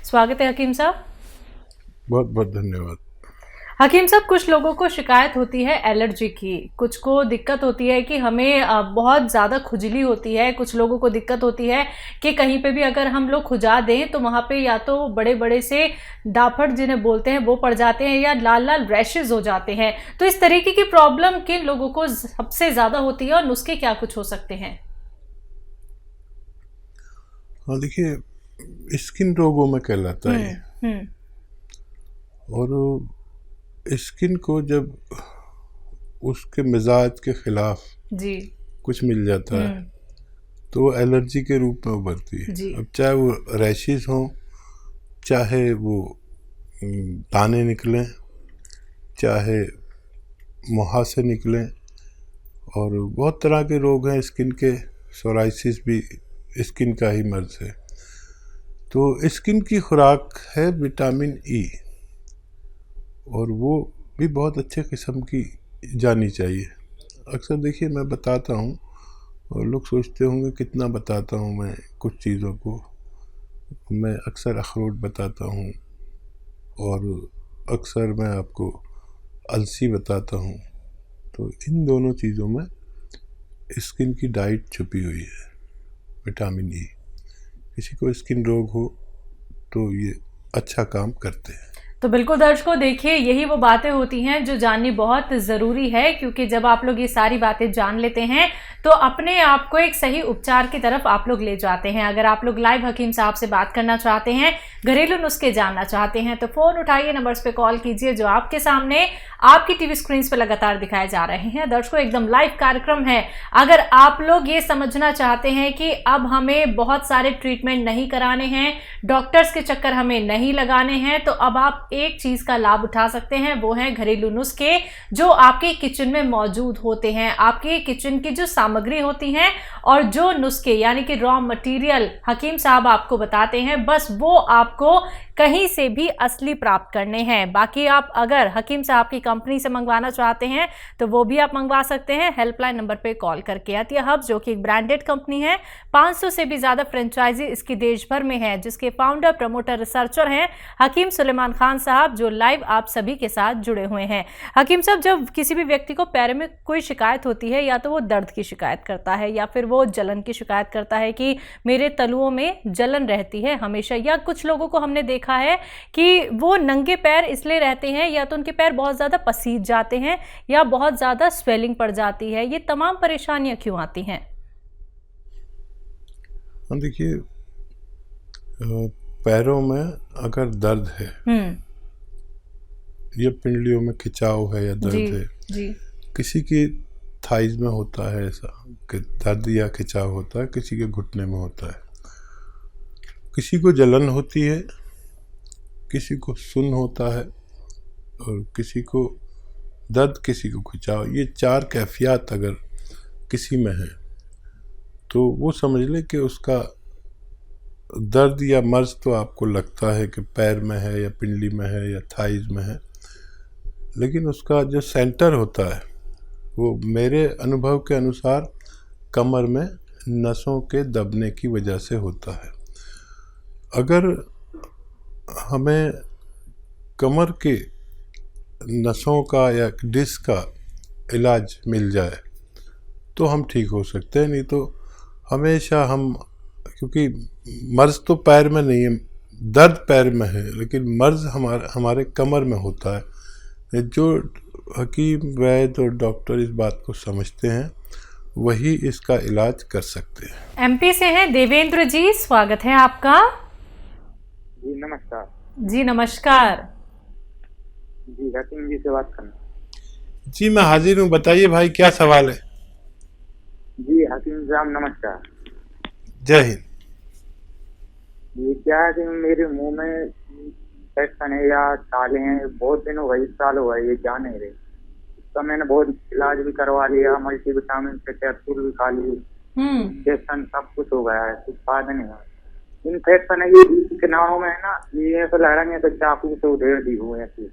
स्वागत है हकीम साहब। बहुत बहुत धन्यवाद। हकीम साहब, कुछ लोगों को शिकायत होती है एलर्जी की, कुछ को दिक्कत होती है कि हमें बहुत ज़्यादा खुजली होती है, कुछ लोगों को दिक्कत होती है कि कहीं पे भी अगर हम लोग खुजा दें तो वहाँ पे या तो बड़े बड़े से डाफड़ जिन्हें बोलते हैं वो पड़ जाते हैं या लाल लाल रैशेज हो जाते हैं। तो इस तरीके की प्रॉब्लम किन लोगों को सबसे ज़्यादा होती है और नुस्खे क्या कुछ हो सकते हैं? हाँ, देखिए स्किन रोगों में कहलाता है ये। और स्किन को जब उसके मिजाज के खिलाफ जी कुछ मिल जाता है तो वो एलर्जी के रूप में उभरती है। अब चाहे वो रैशेस हों, चाहे वो दाने निकलें, चाहे मुहासे निकलें, और बहुत तरह के रोग हैं स्किन के। सोराइसिस भी स्किन का ही मर्ज है। तो स्किन की खुराक है विटामिन ई, और वो भी बहुत अच्छे किस्म की जानी चाहिए। अक्सर देखिए मैं बताता हूँ और लोग सोचते होंगे कितना बताता हूँ मैं कुछ चीज़ों को। मैं अक्सर अखरोट बताता हूँ और अक्सर मैं आपको अलसी बताता हूँ। तो इन दोनों चीज़ों में स्किन की डाइट छुपी हुई है, विटामिन ई। किसी को स्किन रोग हो तो ये अच्छा काम करते हैं। तो बिल्कुल दर्शकों, देखिए यही वो बातें होती हैं जो जाननी बहुत ज़रूरी है, क्योंकि जब आप लोग ये सारी बातें जान लेते हैं तो अपने आप को एक सही उपचार की तरफ आप लोग ले जाते हैं। अगर आप लोग लाइव हकीम साहब से बात करना चाहते हैं, घरेलू नुस्खे जानना चाहते हैं, तो फ़ोन उठाइए, नंबर्स पे कॉल कीजिए जो आपके सामने आपकी टीवी स्क्रीन पे लगातार दिखाए जा रहे हैं। दर्शकों, एकदम लाइव कार्यक्रम है। अगर आप लोग ये समझना चाहते हैं कि अब हमें बहुत सारे ट्रीटमेंट नहीं कराने हैं, डॉक्टर्स के चक्कर हमें नहीं लगाने हैं, तो अब आप एक चीज का लाभ उठा सकते हैं, वो है घरेलू नुस्खे जो आपके किचन में मौजूद होते हैं। आपके किचन की जो सामग्री होती है और जो नुस्खे यानी कि रॉ मटेरियल हकीम साहब आपको बताते हैं, बस वो आपको कहीं से भी असली प्राप्त करने हैं। बाकी आप अगर हकीम साहब की कंपनी से मंगवाना चाहते हैं तो वो भी आप मंगवा सकते हैं हेल्पलाइन नंबर पे कॉल करके। अतिया हब्स जो कि एक ब्रांडेड कंपनी है, 500 से भी ज्यादा फ्रेंचाइजी इसकी देश भर में है, जिसके फाउंडर, प्रमोटर, रिसर्चर हैं हकीम सुलेमान खान साहब, जो लाइव आप सभी के साथ जुड़े हुए हैं। हकीम साहब, जब किसी भी व्यक्ति को पैर में कोई शिकायत होती है, या तो वो दर्द की शिकायत करता है या फिर वो जलन की शिकायत करता है कि मेरे तलुओं में जलन रहती है हमेशा, या कुछ लोगों को हमने देखा है कि वो नंगे पैर इसलिए रहते हैं या तो उनके पैर बहुत ज्यादा पसीज जाते हैं या बहुत ज्यादा स्वेलिंग पड़ जाती है, ये तमाम परेशानियां क्यों आती हैं? देखिए पैरों में अगर दर्द है या पिंडलियों में खिंचाव है या दर्द है, जी। किसी की थाइज में होता है ऐसा कि दर्द या खिंचाव होता है, किसी के घुटने में होता है, किसी को जलन होती है, किसी को सुन्न होता है, और किसी को दर्द, किसी को खिंचाव। ये चार कैफियत अगर किसी में है तो वो समझ ले कि उसका दर्द या मर्ज तो आपको लगता है कि पैर में है या पिंडली में है या थाइज में है, लेकिन उसका जो सेंटर होता है वो मेरे अनुभव के अनुसार कमर में नसों के दबने की वजह से होता है। अगर हमें कमर के नसों का या डिस्क का इलाज मिल जाए तो हम ठीक हो सकते हैं, नहीं तो हमेशा हम, क्योंकि मर्ज तो पैर में नहीं है, दर्द पैर में है, लेकिन मर्ज हमारे कमर में होता है। जो हकीम, वैद्य और डॉक्टर इस बात को समझते हैं वही इसका इलाज कर सकते हैं। एमपी से हैं देवेंद्र जी, स्वागत है आपका। जी नमस्कार। जी नमस्कार। जी हकीम जी से बात करना। जी मैं हाजिर हूँ, बताइए भाई क्या सवाल है। जी हकीम साहब नमस्कार। जय हिंद। ये क्या है कि मेरे मुंह में इन्फेक्शन है या छाले हैं, बहुत दिन हो गए, 1 साल हो गए, ये जा नहीं रहे। इसका मैंने बहुत इलाज भी करवा लिया, मल्टीविटामिन के कैप्सूल भी खा लिए, इंजेक्शन सब कुछ हो गया है, कुछ फायदा नहीं हुआ। इन्फेक्शन है ये किनारों में है ना, ये ऐसा लग रहा है तो चाकू से उधेड़ दी हुए हैं।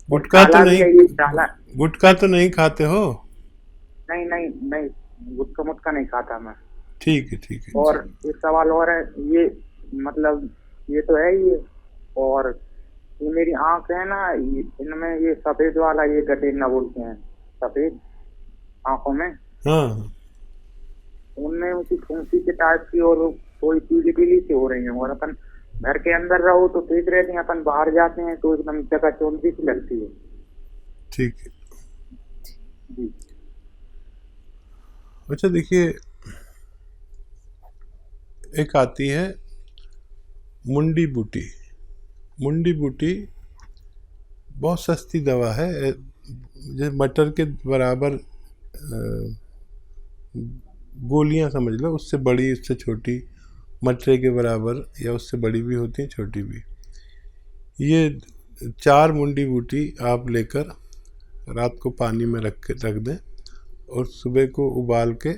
गुटखा तो नहीं खाते हो? नहीं, गुटखा नहीं खाता मैं। ठीक है। और एक सवाल और है, ये मतलब ये तो है ही है। और ये मेरी आंख है ना, इनमें ये सफेद वाला ये गठेरना बोलते हैं, सफेद आंखों में, हाँ उनमें उनकी फुंसी के टाइप की और थोड़ी पीली पीली सी हो रही है। और अपन घर के अंदर रहो तो ठीक रहते हैं, अपन बाहर जाते हैं तो एकदम जगह चौंधी सी लगती है। ठीक है। जी। अच्छा देखिए, एक आती है मुंडी बूटी। मुंडी बूटी बहुत सस्ती दवा है, जैसे मटर के बराबर गोलियां समझ लो, उससे बड़ी उससे छोटी, मटरे के बराबर या उससे बड़ी भी होती हैं, छोटी भी। ये 4 मुंडी बूटी आप लेकर रात को पानी में रख दें और सुबह को उबाल के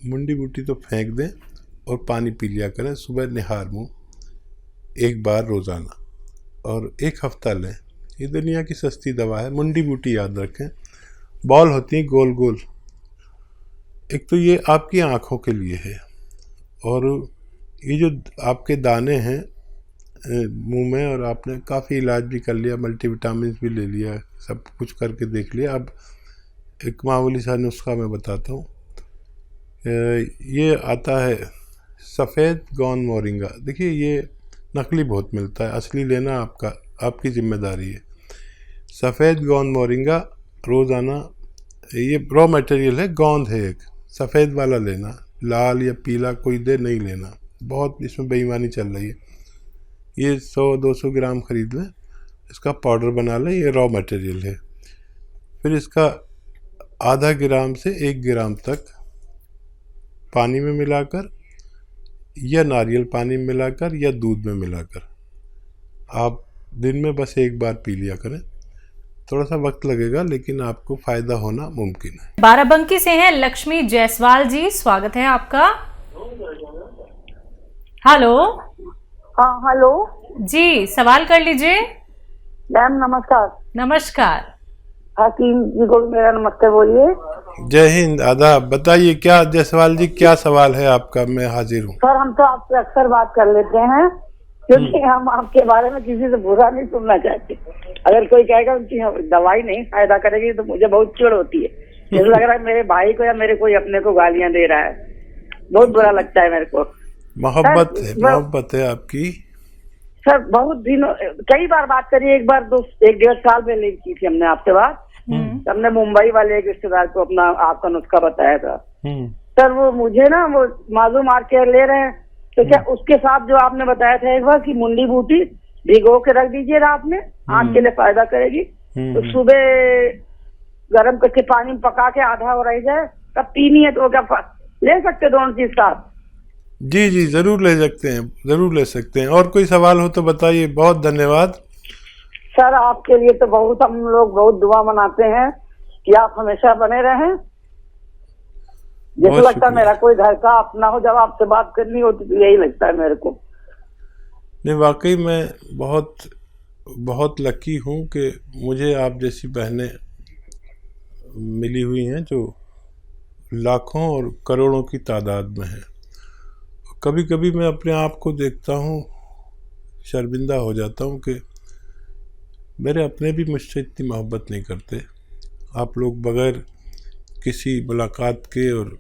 मुंडी बूटी तो फेंक दें और पानी पी लिया करें सुबह निहार मुँह 1 बार रोज़ाना, और 1 हफ्ता लें। ये दुनिया की सस्ती दवा है। मुंडी बूटी याद रखें, बॉल होती हैं गोल गोल। एक तो ये आपकी आँखों के लिए है, और ये जो आपके दाने हैं मुंह में, और आपने काफ़ी इलाज भी कर लिया, मल्टीविटामिन भी ले लिया, सब कुछ करके देख लिया। अब एक मामूली सा नुस्खा मैं बताता हूँ। ये आता है सफ़ेद गौन मोरिंगा। देखिए ये नकली बहुत मिलता है, असली लेना आपकी जिम्मेदारी है। सफ़ेद गौन मोरिंगा रोज़ाना, ये रॉ मटेरियल है, गोंद है एक, सफ़ेद वाला लेना, लाल या पीला कोई दे नहीं लेना, बहुत इसमें बेईमानी चल रही है। ये 100-200 ग्राम ख़रीद लें, इसका पाउडर बना लें, ये रॉ मटेरियल है। फिर इसका आधा ग्राम से 1 ग्राम तक पानी में मिलाकर या नारियल पानी में मिलाकर या दूध में मिलाकर आप दिन में बस 1 बार पी लिया करें। थोड़ा सा वक्त लगेगा लेकिन आपको फ़ायदा होना मुमकिन है। बाराबंकी से हैं लक्ष्मी जायसवाल जी, स्वागत है आपका। हेलो। हाँ हेलो जी, सवाल कर लीजिए। मैम नमस्कार। नमस्कार। हकीम जी को भी मेरा नमस्ते बोलिए। जय हिंद, आदाब। बताइए क्या जायसवाल जी, क्या सवाल है आपका? मैं हाजिर हूँ। सर हम तो आपसे अक्सर बात कर लेते हैं, क्योंकि हम आपके बारे में किसी से बुरा नहीं सुनना चाहते। अगर कोई कहेगा उनकी दवाई नहीं फायदा करेगी तो मुझे बहुत चिढ़ होती है। मुझे लग रहा है मेरे भाई को या मेरे कोई अपने को गालियां दे रहा है, बहुत बुरा लगता है मेरे को। मोहब्बत है आपकी। सर बहुत दिनों, कई बार बात करी, एक बार 1-1.5 साल पहले की थी हमने आपसे बात। हमने मुंबई वाले एक रिश्तेदार को अपना आपका नुस्खा बताया था। सर वो मुझे ना वो मालूम आर केयर ले रहे हैं, तो क्या उसके साथ जो आपने बताया था एक बार कि मुंडी बूटी भिगो के रख दीजिए रात में, आँख के लिए फायदा करेगी, तो सुबह गर्म करके पानी में पका के आधा हो रह जाए तब पीनी है, तो क्या ले सकते दोनों चीज साथ? जी जी जरूर ले सकते हैं, जरूर ले सकते हैं। और कोई सवाल हो तो बताइए। बहुत धन्यवाद सर, आपके लिए तो बहुत हम लोग बहुत दुआ मनाते हैं कि आप हमेशा बने रहें। जैसे लगता है मेरा कोई घर का अपना हो, जब आपसे बात करनी होती तो यही लगता है मेरे को। नहीं, वाकई मैं बहुत लकी हूँ कि मुझे आप जैसी बहनें मिली हुई हैं जो लाखों और करोड़ों की तादाद में हैं। कभी कभी मैं अपने आप को देखता हूँ, शर्मिंदा हो जाता हूँ कि मेरे अपने भी मुझसे इतनी मोहब्बत नहीं करते। आप लोग बगैर किसी मुलाकात के और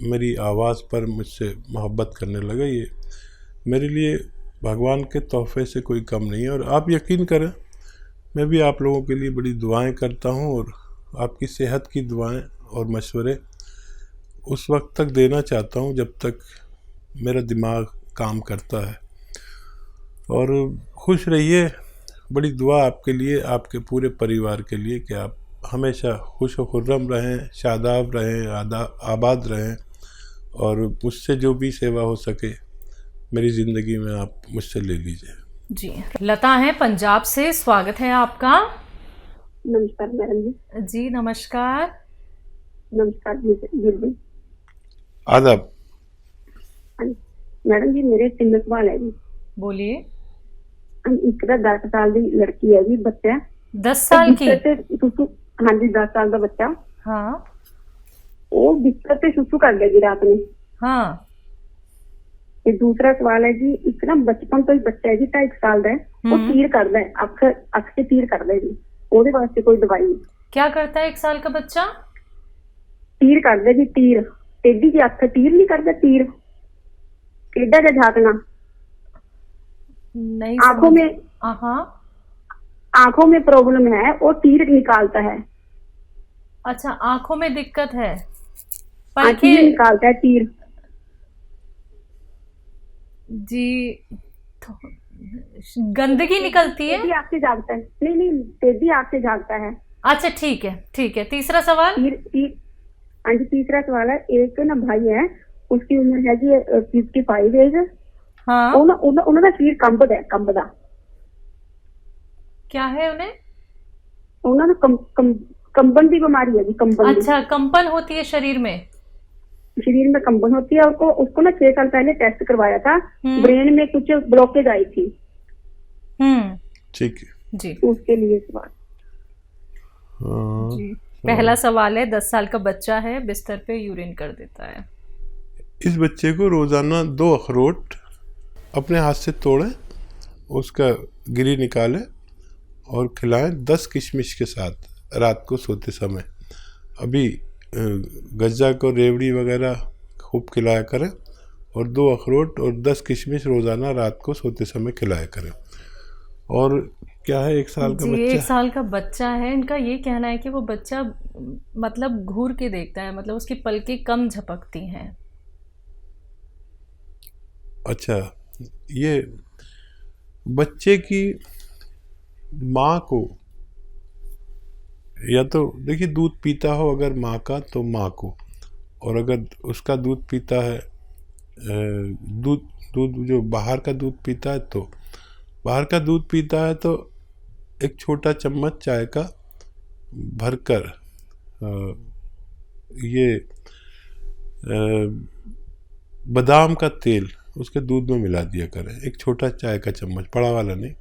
मेरी आवाज़ पर मुझसे मोहब्बत करने लगे, ये मेरे लिए भगवान के तोहफे से कोई कम नहीं है। और आप यकीन करें, मैं भी आप लोगों के लिए बड़ी दुआएं करता हूं, और आपकी सेहत की दुआएं और मशवरे उस वक्त तक देना चाहता हूं जब तक मेरा दिमाग काम करता है। और खुश रहिए, बड़ी दुआ आपके लिए, आपके पूरे परिवार के लिए, कि आप हमेशा खुश व खुर्रम रहें, शादाब रहें, आबाद रहें, और मुझसे जो भी सेवा हो सके मेरी ज़िंदगी में आप मुझसे ले लीजिए। जी, लता है पंजाब से, स्वागत है आपका। नमस्कार मैडम जी। जी नमस्कार। नमस्कार जी। आदाब। मैडम जी मेरे 3 सवाल है जी। बोलिए। एक 10 साल की लड़की है जी, बच्चा 10 साल की? हाँ जी 10 साल का बच्चा। हाँ। वो बिस्तर पे सुसु कर गया जी रात में। हाँ। ਤੇ दूसरा सवाल है जी, एक ना बचपन तो ही बच्चा है जी 2.5 साल का है, वो तीर करता है, अख से तीर करता है जी, ਉਹਦੇ ਵਾਸਤੇ कोई दवाई? क्या करता है 1 साल का बच्चा? तीर करता जी, तीर टेढ़ी जी अख, तीर नहीं करता, तीर टेढ़ा जा झांकना नहीं आंखों में, हाँ आंखों में प्रॉब्लम है, वो तीर निकालता है। अच्छा, आंखों में दिक्कत है, तीर निकालता है, तीर जी। तो गंदगी निकलती है, टेढ़ी आंख से झांकता है, नहीं टेढ़ी आंख से झांकता है। अच्छा ठीक है। तीसरा सवाल? हाँ जी, तीसरा सवाल है, एक ना भाई है, उसकी उम्र है जी 55 एज। हाँ, उन्होंने शरीर कंबदा क्या है उन्हें? उन्होंने कंबन की बीमारी है जी, कंबन। अच्छा, कंपन होती है शरीर में? शरीर में कंबन होती है। उसको ना 6 साल पहले टेस्ट करवाया था, ब्रेन में कुछ ब्लॉकेज आई थी। ठीक है जी, उसके लिए सवाल। जी। पहला सवाल है, 10 साल का बच्चा है, बिस्तर पे यूरिन कर देता है। इस बच्चे को रोजाना 2 अखरोट अपने हाथ से तोड़ें, उसका गिरी निकालें और खिलाएं 10 किशमिश के साथ रात को सोते समय। अभी गज्जा को रेवड़ी वगैरह खूब खिलाया करें और 2 अखरोट और 10 किशमिश रोज़ाना रात को सोते समय खिलाया करें। और क्या है, 1 साल का जी, बच्चा, 1 साल का बच्चा है। इनका ये कहना है कि वो बच्चा मतलब घूर के देखता है, मतलब उसकी पलकें कम झपकती हैं। अच्छा, ये बच्चे की माँ को, या तो देखिए दूध पीता हो अगर माँ का तो माँ को, और अगर उसका दूध पीता है, दूध जो बाहर का दूध पीता है, तो बाहर का दूध पीता है तो 1 छोटा चम्मच चाय का भरकर ये बादाम का तेल उसके दूध में मिला दिया करें, 1 छोटा चाय का चम्मच, बड़ा वाला नहीं।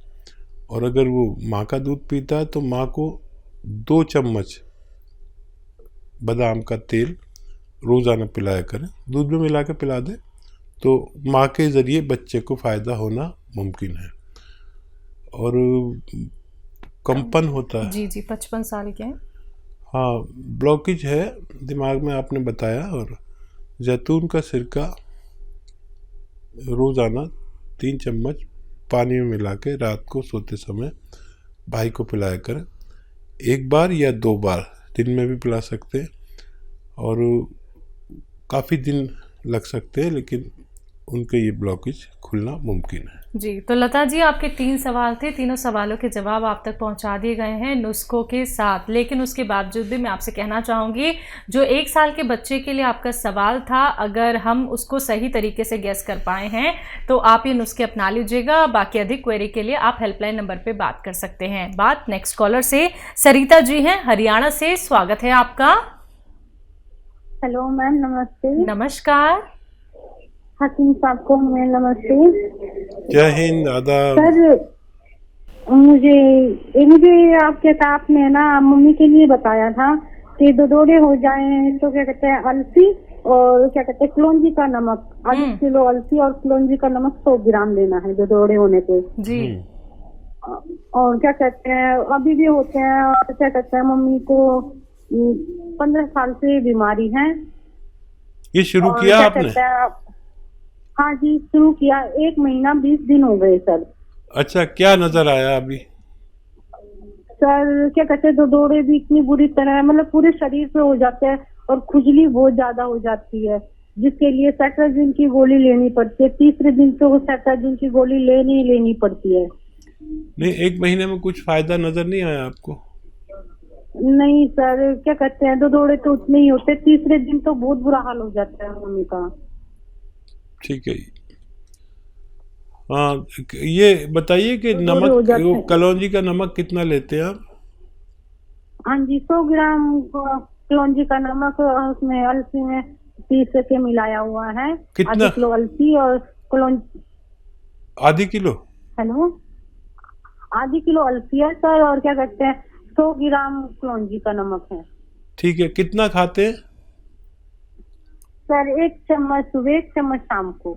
और अगर वो माँ का दूध पीता है तो माँ को 2 चम्मच बादाम का तेल रोज़ाना पिलाया करें, दूध में मिला के पिला दें, तो माँ के ज़रिए बच्चे को फ़ायदा होना मुमकिन है। और कंपन होता है जी, 55 साल के हैं। हाँ, ब्लॉकेज है दिमाग में आपने बताया। और जैतून का सिरका रोज़ाना 3 चम्मच पानी में मिला के रात को सोते समय भाई को पिलाया करें, 1 बार या 2 बार दिन में भी पिला सकते हैं। और काफ़ी दिन लग सकते हैं, लेकिन उनके ये ब्लॉकेज खुलना मुमकिन है। जी, तो लता जी, आपके 3 सवाल थे, तीनों सवालों के जवाब आप तक पहुंचा दिए गए हैं नुस्खों के साथ। लेकिन उसके बावजूद भी मैं आपसे कहना चाहूँगी, जो 1 साल के बच्चे के लिए आपका सवाल था, अगर हम उसको सही तरीके से गैस कर पाए हैं तो आप ये नुस्खे अपना लीजिएगा। बाकी अधिक क्वेरी के लिए आप हेल्पलाइन नंबर पर बात कर सकते हैं। बात नेक्स्ट कॉलर से सरिता जी हैं, हरियाणा से। स्वागत है आपका। हेलो मैम, नमस्ते। नमस्कार। हकीम साहब को मैं नमस्ते। जय हिंद, आदाब। सर मुझे आपके साथ में ना मम्मी के लिए बताया था कि दौरे हो जाए तो क्या कहते हैं, अलसी और क्या कहते हैं कलौंजी का नमक, 8 किलो अलसी और कलौंजी का नमक 100 ग्राम लेना है दौरे होने पे जी। और क्या कहते हैं अभी भी होते हैं, और क्या कहते हैं मम्मी को 15 साल से बीमारी है। ये शुरू किया आपने? हाँ जी, शुरू किया, 1 महीना 20 दिन हो गए सर। अच्छा, क्या नजर आया अभी? सर क्या कहते हैं दौरे भी इतनी बुरी तरह, मतलब पूरे शरीर पे हो जाता है और खुजली बहुत ज्यादा हो जाती है, जिसके लिए सेट्राजिन की गोली लेनी पड़ती है। 3रे दिन तो वो सेट्राजिन की गोली लेनी पड़ती है। नहीं, 1 महीने में कुछ फायदा नजर नहीं आया आपको? नहीं सर, क्या कहते हैं दौरे तो उतने ही होते, 3रे दिन तो बहुत बुरा हाल हो जाता है मम्मी का। ठीक है। हाँ, ये बताइए कि नमक, कलौंजी का नमक कितना लेते हैं आप? हाँ जी, 100 ग्राम कलौंजी का नमक, उसमें अलसी में 30 के मिलाया हुआ है। कितना? आधी किलो अलसी और कलौंजी। आधी किलो? हेलो, आधी किलो अलसी है सर, और क्या कहते हैं 100 ग्राम कलौंजी का नमक है। ठीक है। कितना खाते हैं सर? 1 चम्मच सुबह, 1 चम्मच शाम को।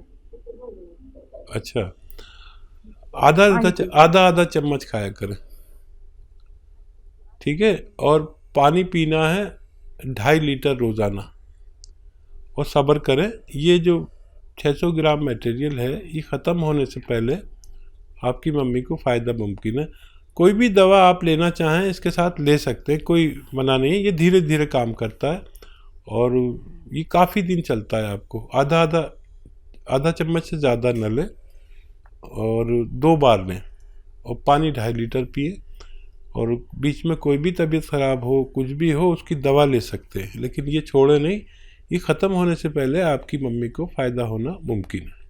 अच्छा, आधा चम्मच खाया करें, ठीक है। और पानी पीना है 2.5 लीटर रोज़ाना। और सब्र करें, ये जो 600 ग्राम मटेरियल है ये ख़त्म होने से पहले आपकी मम्मी को फ़ायदा मुमकिन है। कोई भी दवा आप लेना चाहें इसके साथ ले सकते हैं, कोई मना नहीं है। ये धीरे धीरे काम करता है और ये काफ़ी दिन चलता है। आपको आधा चम्मच से ज़्यादा न लें और 2 बार लें और पानी 2.5 लीटर पिए। और बीच में कोई भी तबीयत ख़राब हो, कुछ भी हो, उसकी दवा ले सकते हैं, लेकिन ये छोड़े नहीं। ये ख़त्म होने से पहले आपकी मम्मी को फ़ायदा होना मुमकिन है।